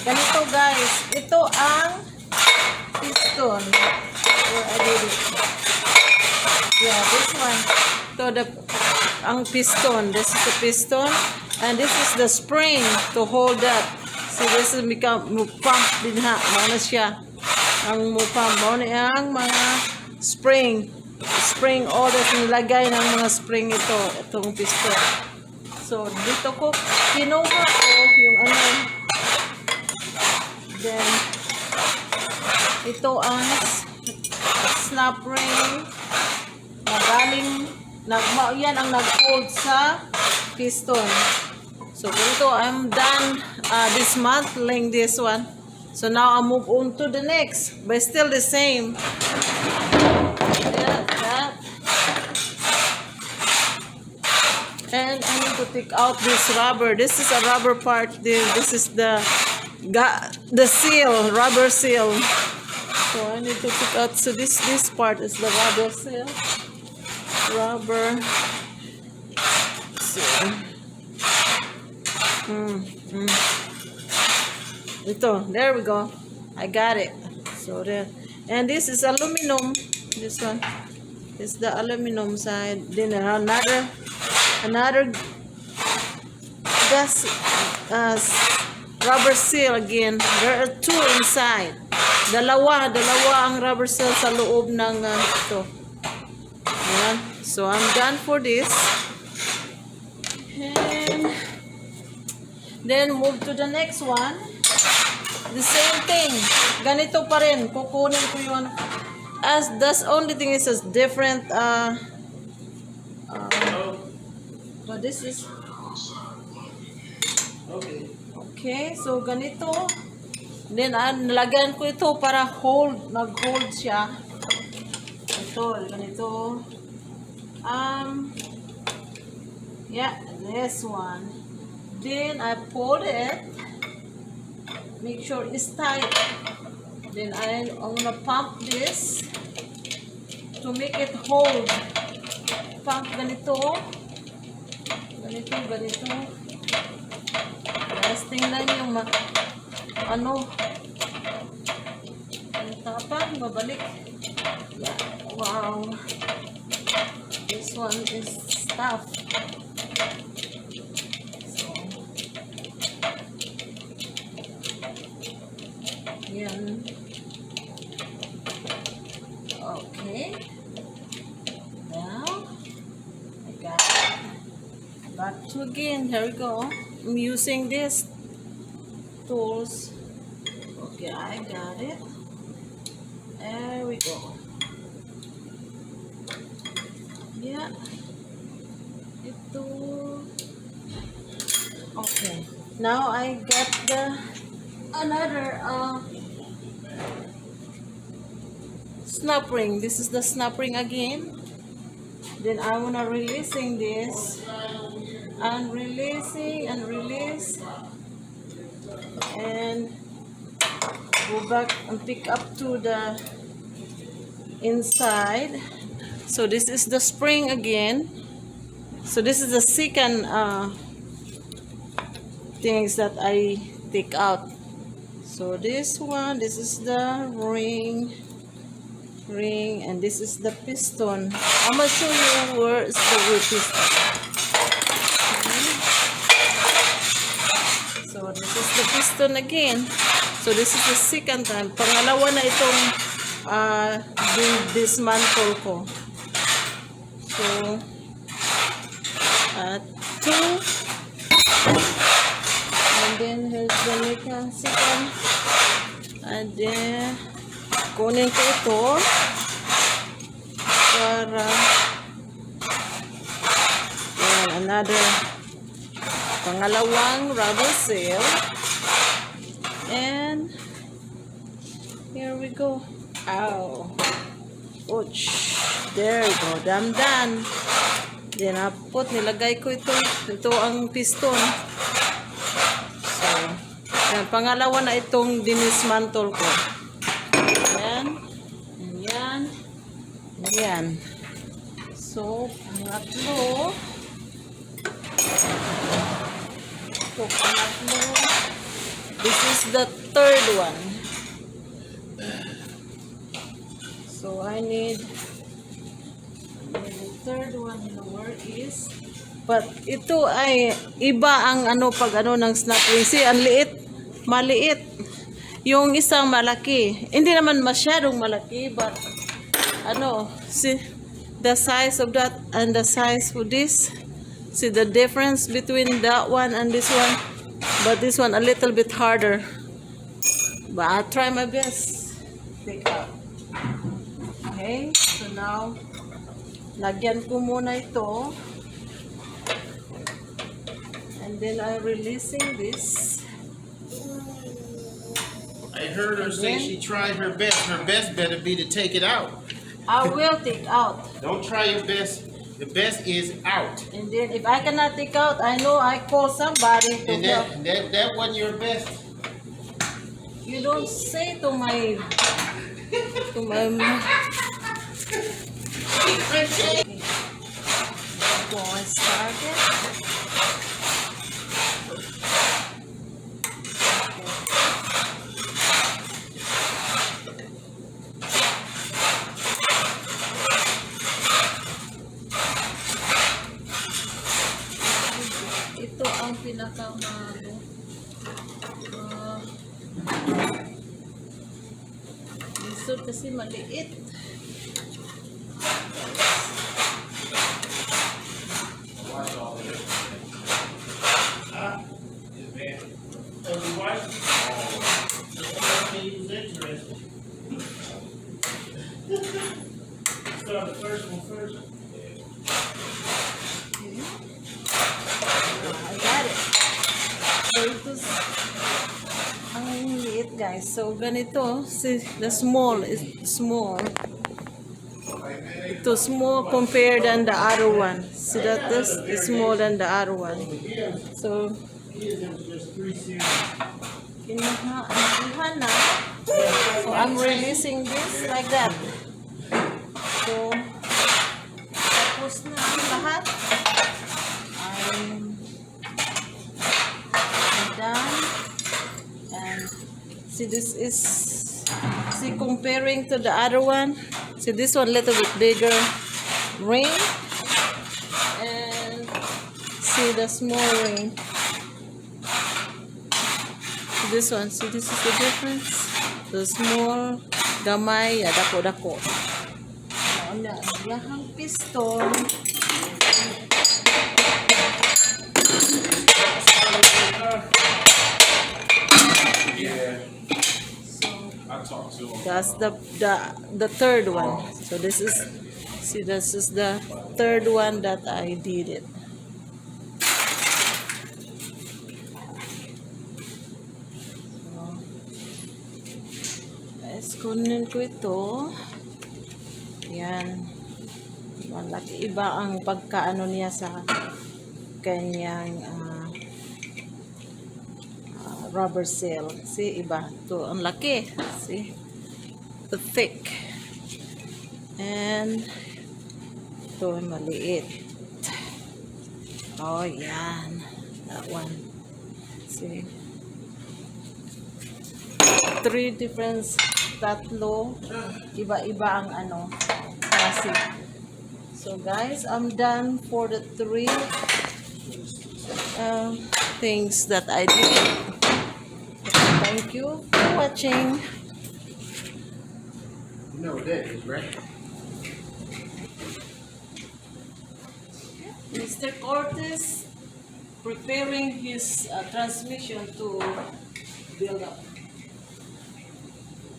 Ganito guys, ito ang piston. Where I did it. Yeah, this one. Ito ang piston. This is the piston. And this is the spring to hold that. See, this is pump din ha. Ano siya? Ang pump. Ano ang mga spring. Spring orders nilagay ng mga spring ito. Itong piston. So, dito ko kinuha ko yung ano. Then, ito ang snap ring na galing, yan ang nag-hold sa piston. So, ganito, I'm done dismantling this one. So, now I'll move on to the next, but still the same. That. And I need to take out this rubber. This is a rubber part. This is the seal, rubber seal. So I need to take out. So this part is the rubber seal. Rubber seal. Ito, there we go. I got it. So there. And this is aluminum. This one is the aluminum side. Then another gas rubber seal again. There are two inside. Dalawa ang rubber seal sa loob ng ito. Ayan. So I'm done for this. And then move to the next one. The same thing. Ganito pa rin. Kukunin ko yun. As that's only thing is different. But this is okay. So ganito. Then nalagyan ko ito para nag-hold siya. Ito, ganito. Yeah, this one. Then I pulled it. Make sure it's tight. Then I'm gonna pump this to make it hold. Pump ganito. Ganito. Tapos tingnan yung ano. Ang tapang, babalik. Yeah. Wow. This one is tough. So, yan. Okay. Now, I got it. Back to again. Here we go. I'm using this tools. Okay, I got it. There we go. Yeah. Ito. Okay. Now I got another snap ring. This is the snap ring again. Then I'm gonna releasing this and releasing and release and go back and pick up to the inside. So this is the spring again. So this is the second things that I take out. So this one, this is the ring, and this is the piston. I'm gonna show you where is the piston. Okay. So this is the piston again. So this is the second time. Pangalawa na itong dismantle ko. So two, and then here's the second, and then kunin ko ito para another pangalawang rubber seal, and here we go. Ow. Ouch. There we go. I'm done. Then nilagay ko ito ang piston. So, yan, pangalawa na itong dinismantle ko. Yan. So, pangatlo. This is the third one. So I need the third one. Where is? But ito ay iba ang ano pag ano ng snap ring. See, ang liit, maliit. Yung isang malaki. Hindi naman masyadong malaki, but ano, see the size of that and the size of this. See the difference between that one and this one. But this one a little bit harder. But I'll try my best. Take out. Okay, so now lagyan ko muna ito. And then I'm releasing this. I heard her say she tried her best. Her best better be to take it out. I will take out. Don't try your best. The best is out. And then if I cannot take out, I know I call somebody to And help. that wasn't your best. You don't say to my okay. Go and start it. Ito ang pinakamago. Gusto kasi maliit. Start the first one first. I got it. So ito ang liit guys. So ganito, see the small is small. Ito small compared than the other one. See that this is smaller than the other one. So kinuha na. So I'm releasing this like that. So tapos na ang lahat. I'm done. And see this is, see comparing to the other one, see this one little bit bigger ring, and see the small ring. See this one, see this is the difference. The small, gamay, dako-dako. Now, yung piston. Yeah. I talked to him. That's the third one. So this is, see, this is the third one that I did it. So, guys, kunin ko ito. Yan. Malaki. Iba ang pagkaano niya sa kanyang rubber seal. See, iba. Ito, ang laki. See? The thick. And ito, maliit. Oh, yan. That one. See? 3 different, tatlo. Iba-iba ang ano, kasi. So, guys, I'm done for the 3 things that I did. Thank you for watching. You know what that is, right? Mr. Cortez preparing his transmission to build up.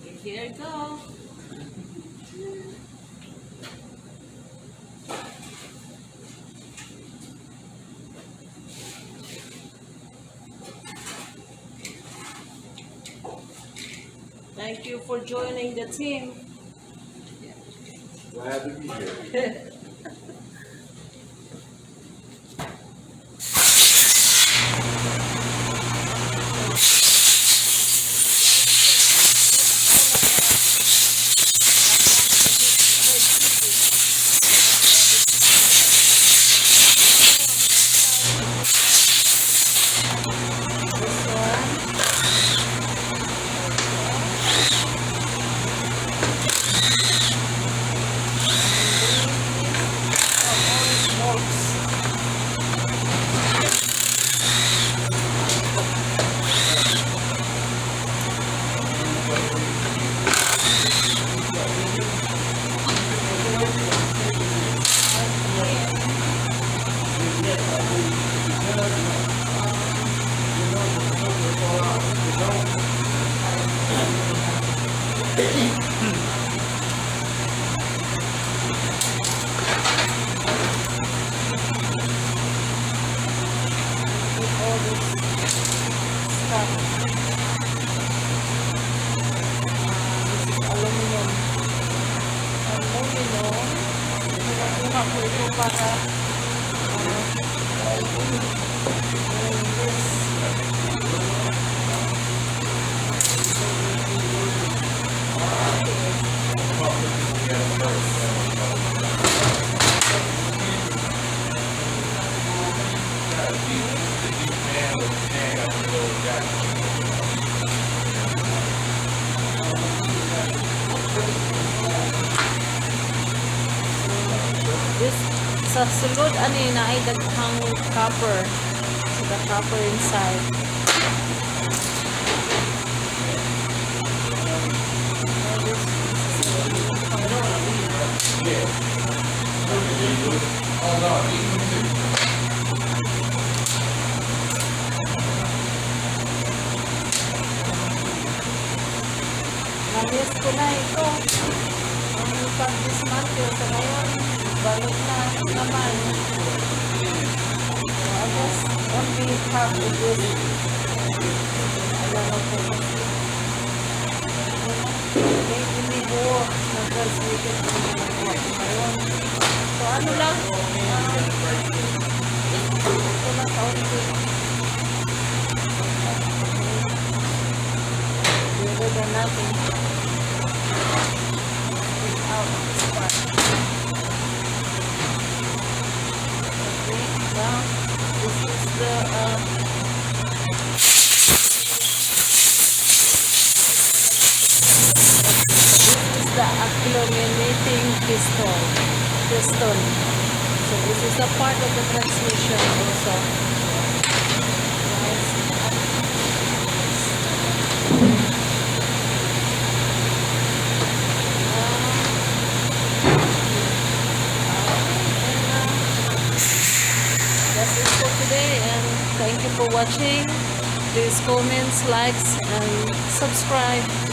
Okay, here you go. Thank you for joining the team. Glad to be here. Stop. This is aluminum. Aluminum. Kuha ko ito para this sa sulod ani na ay daghang copper. So the copper inside. Nalias ko na ito. Ang pag-dismantle sa ngayon, balik na naman. So I guess only half of this. Alam ko. Hindi buo na transmitted ko ngayon. So ano lang, ito lang kaunti. Dito natin. Out this part. Okay, now this is the accumulating piston. So this is a part of the transmission also. That's it for today, and thank you for watching. Please comment, likes, and subscribe.